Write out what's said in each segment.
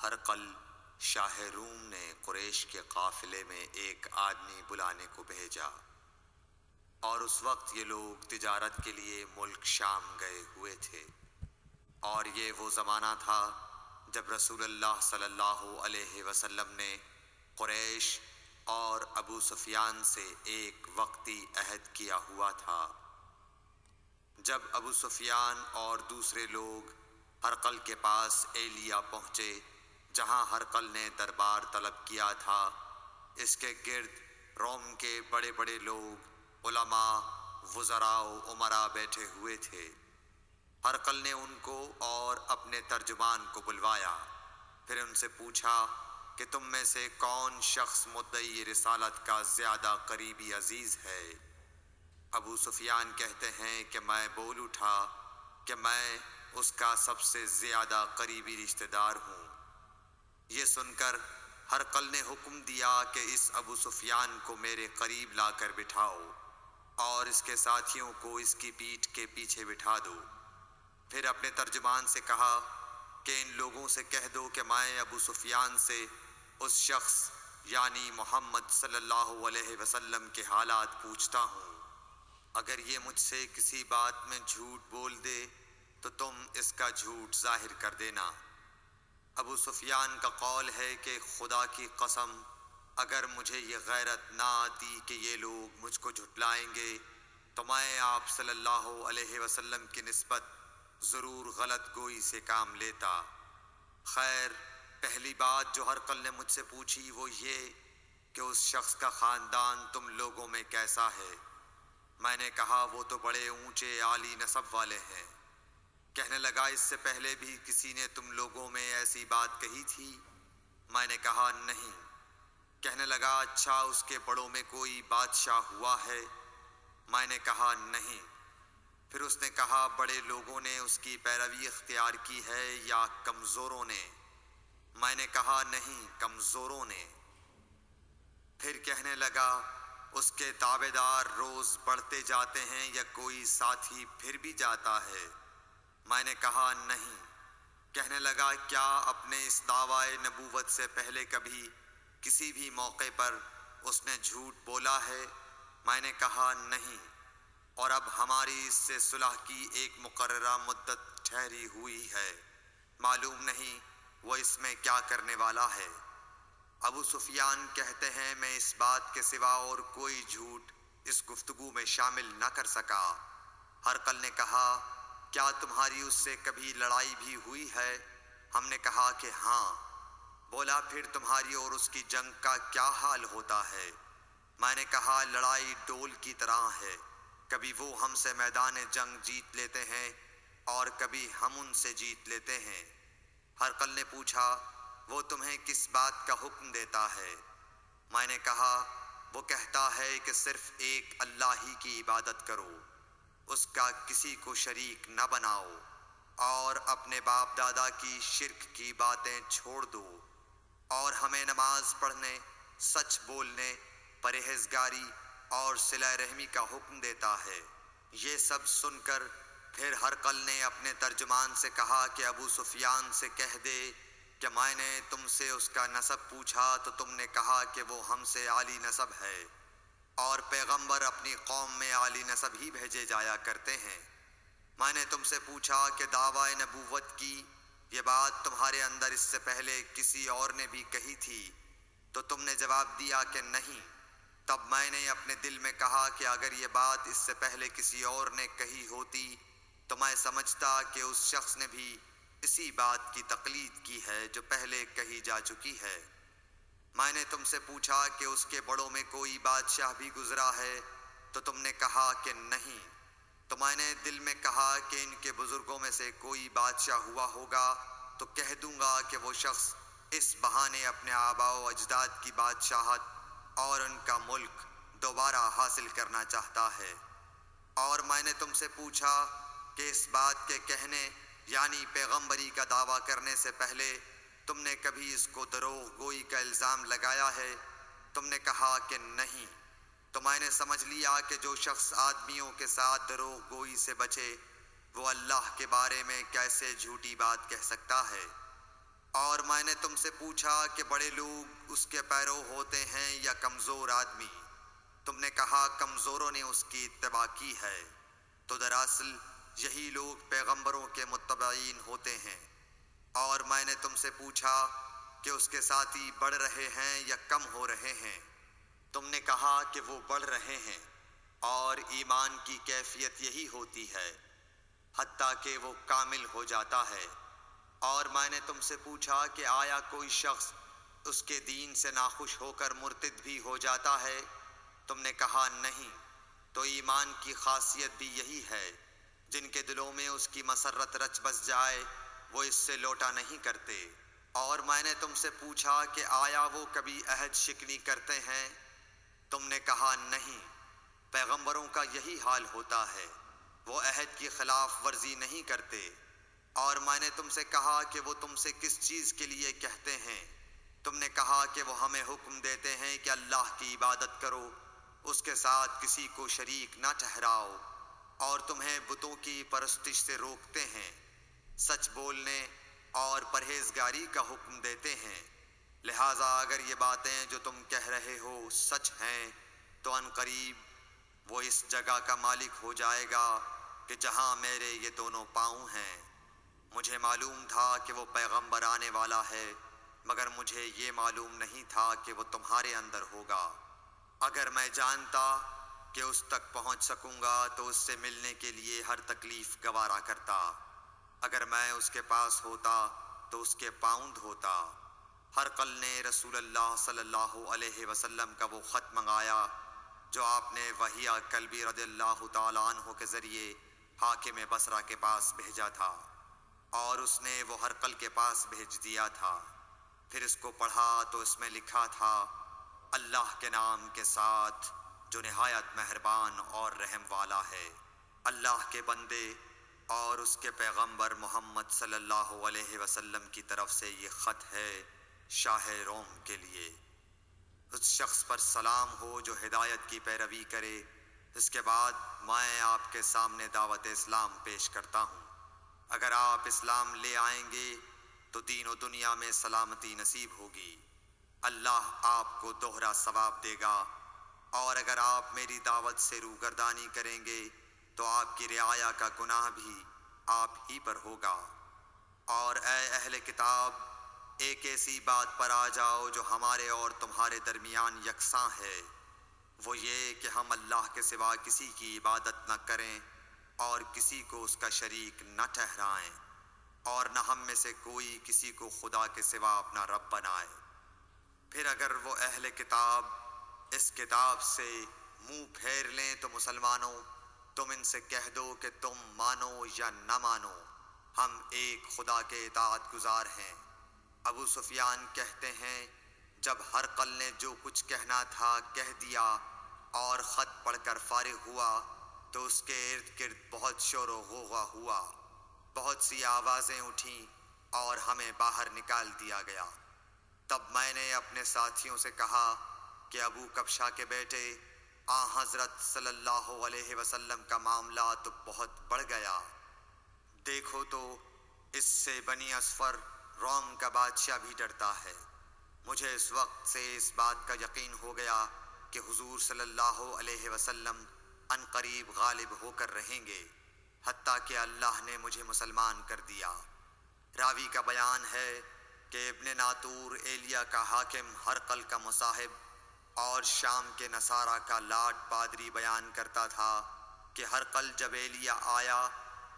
ہرقل شاہ روم نے قریش کے قافلے میں ایک آدمی بلانے کو بھیجا، اور اس وقت یہ لوگ تجارت کے لیے ملک شام گئے ہوئے تھے، اور یہ وہ زمانہ تھا جب رسول اللہ صلی اللہ علیہ وسلم نے قریش اور ابو سفیان سے ایک وقتی عہد کیا ہوا تھا۔ جب ابو سفیان اور دوسرے لوگ ہرقل کے پاس ایلیا پہنچے جہاں ہرقل نے دربار طلب کیا تھا، اس کے گرد روم کے بڑے بڑے لوگ، علماء، وزراء و امراء بیٹھے ہوئے تھے۔ ہرقل نے ان کو اور اپنے ترجمان کو بلوایا، پھر ان سے پوچھا کہ تم میں سے کون شخص مدعی رسالت کا زیادہ قریبی عزیز ہے؟ ابو سفیان کہتے ہیں کہ میں بول اٹھا کہ میں اس کا سب سے زیادہ قریبی رشتہ دار ہوں۔ یہ سن کر ہرقل نے حکم دیا کہ اس ابو سفیان کو میرے قریب لا کر بٹھاؤ اور اس کے ساتھیوں کو اس کی پیٹھ کے پیچھے بٹھا دو۔ پھر اپنے ترجمان سے کہا کہ ان لوگوں سے کہہ دو کہ میں ابو سفیان سے اس شخص یعنی محمد صلی اللہ علیہ وسلم کے حالات پوچھتا ہوں۔ اگر یہ مجھ سے کسی بات میں جھوٹ بول دے تو تم اس کا جھوٹ ظاہر کر دینا۔ ابو سفیان کا قول ہے کہ خدا کی قسم اگر مجھے یہ غیرت نہ آتی کہ یہ لوگ مجھ کو جھٹلائیں گے تو میں آپ صلی اللہ علیہ وسلم کی نسبت ضرور غلط گوئی سے کام لیتا۔ خیر، پہلی بات جو ہرقل نے مجھ سے پوچھی وہ یہ کہ اس شخص کا خاندان تم لوگوں میں کیسا ہے؟ میں نے کہا وہ تو بڑے اونچے عالی نسب والے ہیں۔ کہنے لگا اس سے پہلے بھی کسی نے تم لوگوں میں ایسی بات کہی تھی؟ میں نے کہا نہیں۔ کہنے لگا اچھا اس کے بڑوں میں کوئی بادشاہ ہوا ہے؟ میں نے کہا نہیں۔ پھر اس نے کہا بڑے لوگوں نے اس کی پیروی اختیار کی ہے یا کمزوروں نے؟ میں نے کہا نہیں، کمزوروں نے۔ پھر کہنے لگا اس کے تابعدار روز بڑھتے جاتے ہیں یا کوئی ساتھی پھر بھی جاتا ہے؟ میں نے کہا نہیں۔ کہنے لگا کیا اپنے اس دعوی نبوت سے پہلے کبھی کسی بھی موقع پر اس نے جھوٹ بولا ہے؟ میں نے کہا نہیں، اور اب ہماری اس سے صلح کی ایک مقررہ مدت ٹھہری ہوئی ہے، معلوم نہیں وہ اس میں کیا کرنے والا ہے۔ ابو سفیان کہتے ہیں میں اس بات کے سوا اور کوئی جھوٹ اس گفتگو میں شامل نہ کر سکا۔ ہرقل نے کہا کیا تمہاری اس سے کبھی لڑائی بھی ہوئی ہے؟ ہم نے کہا کہ ہاں۔ بولا پھر تمہاری اور اس کی جنگ کا کیا حال ہوتا ہے؟ میں نے کہا لڑائی ڈول کی طرح ہے، کبھی وہ ہم سے میدان جنگ جیت لیتے ہیں اور کبھی ہم ان سے جیت لیتے ہیں۔ ہرقل نے پوچھا وہ تمہیں کس بات کا حکم دیتا ہے؟ میں نے کہا وہ کہتا ہے کہ صرف ایک اللہ ہی کی عبادت کرو، اس کا کسی کو شریک نہ بناؤ، اور اپنے باپ دادا کی شرک کی باتیں چھوڑ دو، اور ہمیں نماز پڑھنے، سچ بولنے، پرہیزگاری اور صلہ رحمی کا حکم دیتا ہے۔ یہ سب سن کر پھر ہرقل نے اپنے ترجمان سے کہا کہ ابو سفیان سے کہہ دے کہ میں نے تم سے اس کا نسب پوچھا تو تم نے کہا کہ وہ ہم سے عالی نسب ہے، اور پیغمبر اپنی قوم میں عالی نسب ہی بھیجے جایا کرتے ہیں۔ میں نے تم سے پوچھا کہ دعوی نبوت کی یہ بات تمہارے اندر اس سے پہلے کسی اور نے بھی کہی تھی تو تم نے جواب دیا کہ نہیں۔ تب میں نے اپنے دل میں کہا کہ اگر یہ بات اس سے پہلے کسی اور نے کہی ہوتی تو میں سمجھتا کہ اس شخص نے بھی اسی بات کی تقلید کی ہے جو پہلے کہی جا چکی ہے۔ میں نے تم سے پوچھا کہ اس کے بڑوں میں کوئی بادشاہ بھی گزرا ہے تو تم نے کہا کہ نہیں۔ تو میں نے دل میں کہا کہ ان کے بزرگوں میں سے کوئی بادشاہ ہوا ہوگا تو کہہ دوں گا کہ وہ شخص اس بہانے اپنے آباء و اجداد کی بادشاہت اور ان کا ملک دوبارہ حاصل کرنا چاہتا ہے۔ اور میں نے تم سے پوچھا کہ اس بات کے کہنے یعنی پیغمبری کا دعویٰ کرنے سے پہلے تم نے کبھی اس کو دروغ گوئی کا الزام لگایا ہے؟ تم نے کہا کہ نہیں۔ تو میں نے سمجھ لیا کہ جو شخص آدمیوں کے ساتھ دروغ گوئی سے بچے وہ اللہ کے بارے میں کیسے جھوٹی بات کہہ سکتا ہے۔ اور میں نے تم سے پوچھا کہ بڑے لوگ اس کے پیرو ہوتے ہیں یا کمزور آدمی؟ تم نے کہا کمزوروں نے اس کی اتباع کی ہے۔ تو دراصل یہی لوگ پیغمبروں کے متبعین ہوتے ہیں۔ اور میں نے تم سے پوچھا کہ اس کے ساتھی بڑھ رہے ہیں یا کم ہو رہے ہیں؟ تم نے کہا کہ وہ بڑھ رہے ہیں، اور ایمان کی کیفیت یہی ہوتی ہے حتیٰ کہ وہ کامل ہو جاتا ہے۔ اور میں نے تم سے پوچھا کہ آیا کوئی شخص اس کے دین سے ناخوش ہو کر مرتد بھی ہو جاتا ہے؟ تم نے کہا نہیں۔ تو ایمان کی خاصیت بھی یہی ہے، جن کے دلوں میں اس کی مسرت رچ بس جائے وہ اس سے لوٹا نہیں کرتے۔ اور میں نے تم سے پوچھا کہ آیا وہ کبھی عہد شکنی کرتے ہیں؟ تم نے کہا نہیں۔ پیغمبروں کا یہی حال ہوتا ہے، وہ عہد کی خلاف ورزی نہیں کرتے۔ اور میں نے تم سے کہا کہ وہ تم سے کس چیز کے لیے کہتے ہیں؟ تم نے کہا کہ وہ ہمیں حکم دیتے ہیں کہ اللہ کی عبادت کرو، اس کے ساتھ کسی کو شریک نہ ٹھہراؤ، اور تمہیں بتوں کی پرستش سے روکتے ہیں، سچ بولنے اور پرہیزگاری کا حکم دیتے ہیں۔ لہٰذا اگر یہ باتیں جو تم کہہ رہے ہو سچ ہیں تو ان قریب وہ اس جگہ کا مالک ہو جائے گا کہ جہاں میرے یہ دونوں پاؤں ہیں۔ مجھے معلوم تھا کہ وہ پیغمبر آنے والا ہے، مگر مجھے یہ معلوم نہیں تھا کہ وہ تمہارے اندر ہوگا۔ اگر میں جانتا کہ اس تک پہنچ سکوں گا تو اس سے ملنے کے لیے ہر تکلیف گوارا کرتا۔ اگر میں اس کے پاس ہوتا تو اس کے پاؤں دھوتا۔ ہرقل نے رسول اللہ صلی اللہ علیہ وسلم کا وہ خط منگایا جو آپ نے وحیہ کلبی رضی اللہ تعالیٰ عنہ کے ذریعے حاکم بصرہ کے پاس بھیجا تھا، اور اس نے وہ ہرقل کے پاس بھیج دیا تھا۔ پھر اس کو پڑھا تو اس میں لکھا تھا، اللہ کے نام کے ساتھ جو نہایت مہربان اور رحم والا ہے۔ اللہ کے بندے اور اس کے پیغمبر محمد صلی اللہ علیہ وسلم کی طرف سے یہ خط ہے شاہ روم کے لیے۔ اس شخص پر سلام ہو جو ہدایت کی پیروی کرے۔ اس کے بعد میں آپ کے سامنے دعوت اسلام پیش کرتا ہوں۔ اگر آپ اسلام لے آئیں گے تو دین و دنیا میں سلامتی نصیب ہوگی، اللہ آپ کو دوہرا ثواب دے گا۔ اور اگر آپ میری دعوت سے روگردانی کریں گے تو آپ کی رعایا کا گناہ بھی آپ ہی پر ہوگا۔ اور اے اہل کتاب، ایک ایسی بات پر آ جاؤ جو ہمارے اور تمہارے درمیان یکساں ہے، وہ یہ کہ ہم اللہ کے سوا کسی کی عبادت نہ کریں اور کسی کو اس کا شریک نہ ٹھہرائیں، اور نہ ہم میں سے کوئی کسی کو خدا کے سوا اپنا رب بنائے۔ پھر اگر وہ اہل کتاب اس کتاب سے منہ پھیر لیں تو مسلمانوں، تم ان سے کہہ دو کہ تم مانو یا نہ مانو، ہم ایک خدا کے اطاعت گزار ہیں۔ ابو سفیان کہتے ہیں، جب ہرقل نے جو کچھ کہنا تھا کہہ دیا اور خط پڑھ کر فارغ ہوا تو اس کے ارد گرد بہت شور و غوغا ہوا، بہت سی آوازیں اٹھیں اور ہمیں باہر نکال دیا گیا۔ تب میں نے اپنے ساتھیوں سے کہا کہ ابو کبشہ کے بیٹے حضرت صلی اللہ علیہ وسلم کا معاملہ تو بہت بڑھ گیا۔ دیکھو تو اس سے بنی اصفر روم کا بادشاہ بھی ڈرتا ہے۔ مجھے اس وقت سے اس بات کا یقین ہو گیا کہ حضور صلی اللہ علیہ وسلم ان قریب غالب ہو کر رہیں گے، حتیٰ کہ اللہ نے مجھے مسلمان کر دیا۔ راوی کا بیان ہے کہ ابن ناطور ایلیا کا حاکم ہرقل کا مصاحب اور شام کے نصارہ کا لاٹ پادری بیان کرتا تھا کہ ہرقل جب ایلیا آیا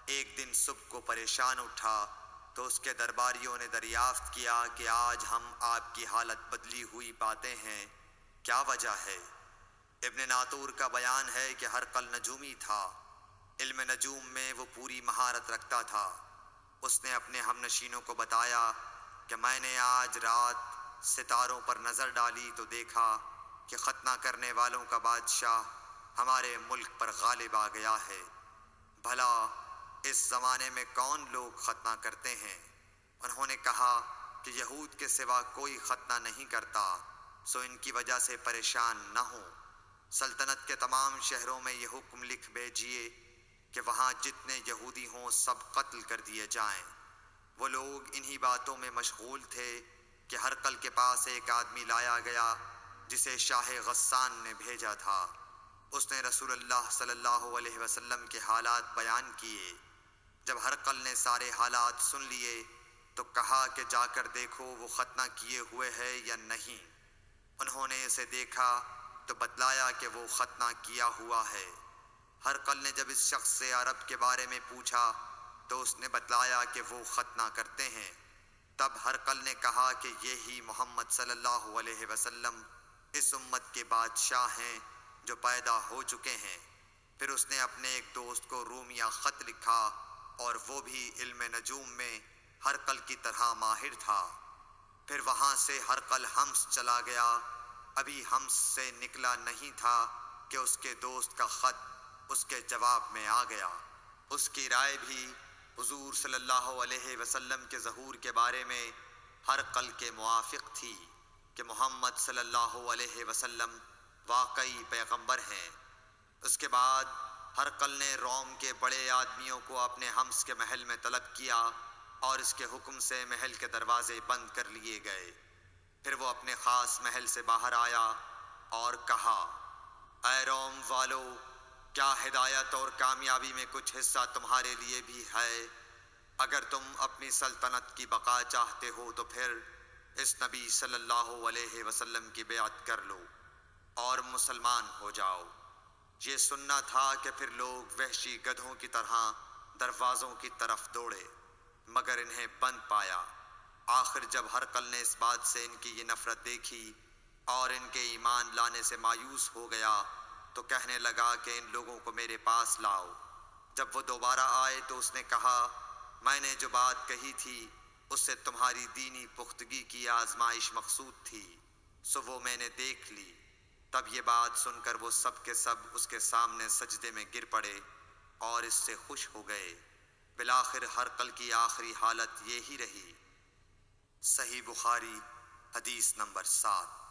ایک دن صبح کو پریشان اٹھا تو اس کے درباریوں نے دریافت کیا کہ آج ہم آپ کی حالت بدلی ہوئی پاتے ہیں، کیا وجہ ہے؟ ابن ناطور کا بیان ہے کہ ہرقل نجومی تھا، علم نجوم میں وہ پوری مہارت رکھتا تھا۔ اس نے اپنے ہم نشینوں کو بتایا کہ میں نے آج رات ستاروں پر نظر ڈالی تو دیکھا کہ ختنہ کرنے والوں کا بادشاہ ہمارے ملک پر غالب آ گیا ہے۔ بھلا اس زمانے میں کون لوگ ختنہ کرتے ہیں؟ انہوں نے کہا کہ یہود کے سوا کوئی ختنہ نہیں کرتا، سو ان کی وجہ سے پریشان نہ ہوں۔ سلطنت کے تمام شہروں میں یہ حکم لکھ بھیجیے کہ وہاں جتنے یہودی ہوں سب قتل کر دیے جائیں۔ وہ لوگ انہی باتوں میں مشغول تھے کہ ہرقل کے پاس ایک آدمی لایا گیا جسے شاہ غسان نے بھیجا تھا۔ اس نے رسول اللہ صلی اللہ علیہ وسلم کے حالات بیان کیے۔ جب ہرقل نے سارے حالات سن لیے تو کہا کہ جا کر دیکھو وہ ختنہ کیے ہوئے ہے یا نہیں۔ انہوں نے اسے دیکھا تو بتلایا کہ وہ ختنہ کیا ہوا ہے۔ ہرقل نے جب اس شخص سے عرب کے بارے میں پوچھا تو اس نے بتلایا کہ وہ ختنہ کرتے ہیں۔ تب ہرقل نے کہا کہ یہی محمد صلی اللہ علیہ وسلم اس امت کے بادشاہ ہیں جو پیدا ہو چکے ہیں۔ پھر اس نے اپنے ایک دوست کو رومیہ خط لکھا اور وہ بھی علم نجوم میں ہرقل کی طرح ماہر تھا۔ پھر وہاں سے ہرقل حمص چلا گیا۔ ابھی حمص سے نکلا نہیں تھا کہ اس کے دوست کا خط اس کے جواب میں آ گیا۔ اس کی رائے بھی حضور صلی اللہ علیہ وسلم کے ظہور کے بارے میں ہرقل کے موافق تھی کہ محمد صلی اللہ علیہ وسلم واقعی پیغمبر ہیں۔ اس کے بعد ہرقل نے روم کے بڑے آدمیوں کو اپنے حمص کے محل میں طلب کیا اور اس کے حکم سے محل کے دروازے بند کر لیے گئے۔ پھر وہ اپنے خاص محل سے باہر آیا اور کہا، اے روم والو، کیا ہدایت اور کامیابی میں کچھ حصہ تمہارے لیے بھی ہے؟ اگر تم اپنی سلطنت کی بقا چاہتے ہو تو پھر اس نبی صلی اللہ علیہ وسلم کی بیعت کر لو اور مسلمان ہو جاؤ۔ یہ سننا تھا کہ پھر لوگ وحشی گدھوں کی طرح دروازوں کی طرف دوڑے، مگر انہیں بند پایا۔ آخر جب ہرقل نے اس بات سے ان کی یہ نفرت دیکھی اور ان کے ایمان لانے سے مایوس ہو گیا تو کہنے لگا کہ ان لوگوں کو میرے پاس لاؤ۔ جب وہ دوبارہ آئے تو اس نے کہا، میں نے جو بات کہی تھی اس سے تمہاری دینی پختگی کی آزمائش مقصود تھی، سو وہ میں نے دیکھ لی۔ تب یہ بات سن کر وہ سب کے سب اس کے سامنے سجدے میں گر پڑے اور اس سے خوش ہو گئے۔ بالآخر ہرقل کی آخری حالت یہی رہی۔ صحیح بخاری حدیث نمبر 7۔